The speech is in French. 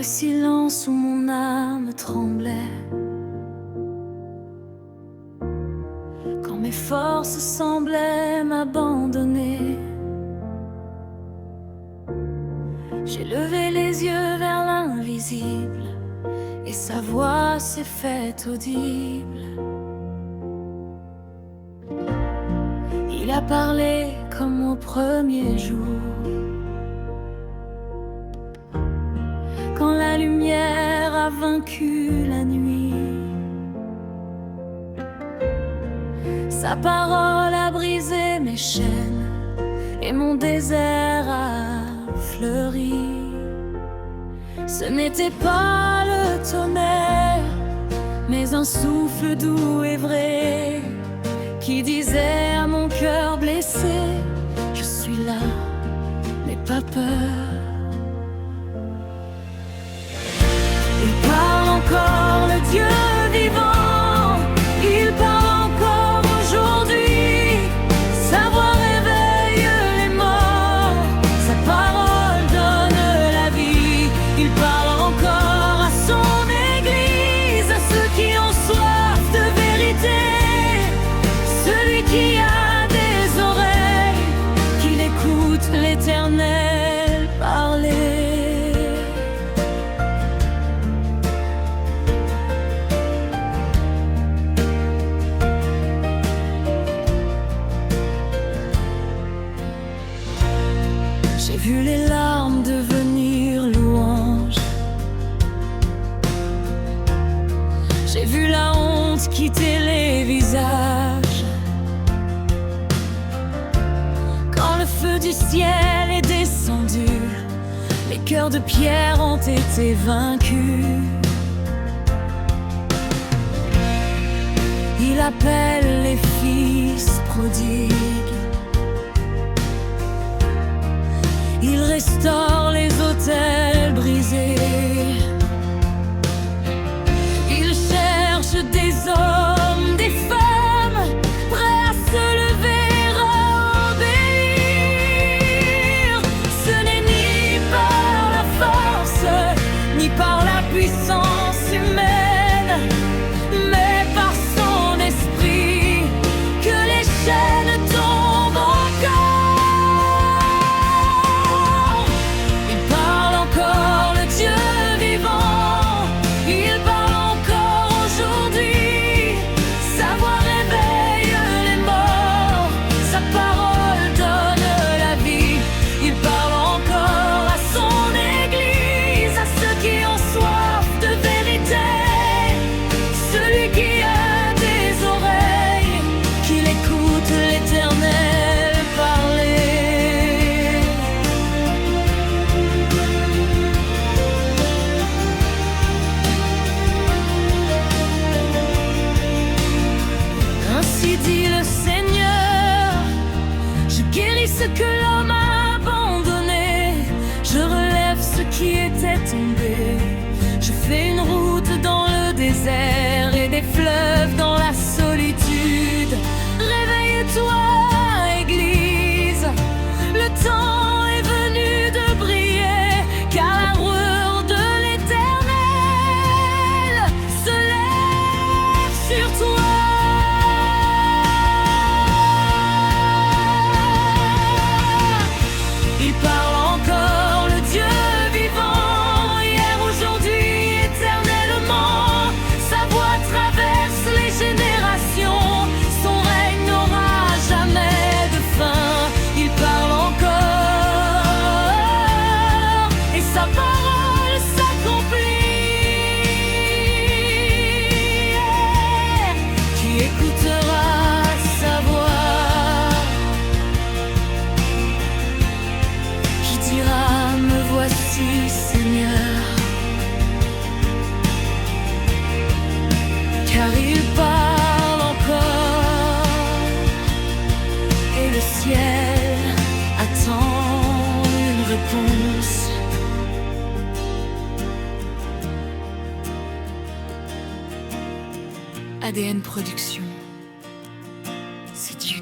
silence où mon âme tremblait, quand mes forces semblaient m'abandonner. J'ai levé les yeux vers l'invisible et sa voix s'est faite audible. Il a parlé comme au premier jour, quand la lumière a vaincu la nuit. Sa parole a brisé mes chaînes et mon désert a fleuri. Ce n'était pas le tonnerre, mais un souffle doux et vrai qui disait à mon cœur blessé: je suis là, n'aie pas peur. Il parle encore, le Dieu vivant, il parle encore aujourd'hui. Sa voix réveille les morts, sa parole donne la vie. Il parle encore à son église, à ceux qui ont soif de vérité. Celui qui a des oreilles, qu'il écoute l'Éternel parler. J'ai vu les larmes devenir louanges, j'ai vu la honte quitter les visages. Quand le feu du ciel est descendu, les cœurs de pierre ont été vaincus. Il appelle les fils prodigues, il restaure les autels brisés. Il cherche des hommes, des femmes, prêts à se lever, à obéir. Ce n'est ni par la force, ni par la puissance humaine, mais par son esprit que les chaînes tombent encore. Ce que l'homme a abandonné, je relève ce qui était tombé. Je fais une route dans le désert et des fleuves dans la solitude. Réveille-toi, Église, le temps est venu de briller, car la lueur de l'Éternel se lève sur toi. Seigneur, car il parle encore et le ciel attend une réponse. ADN Productions, c'est Dieu.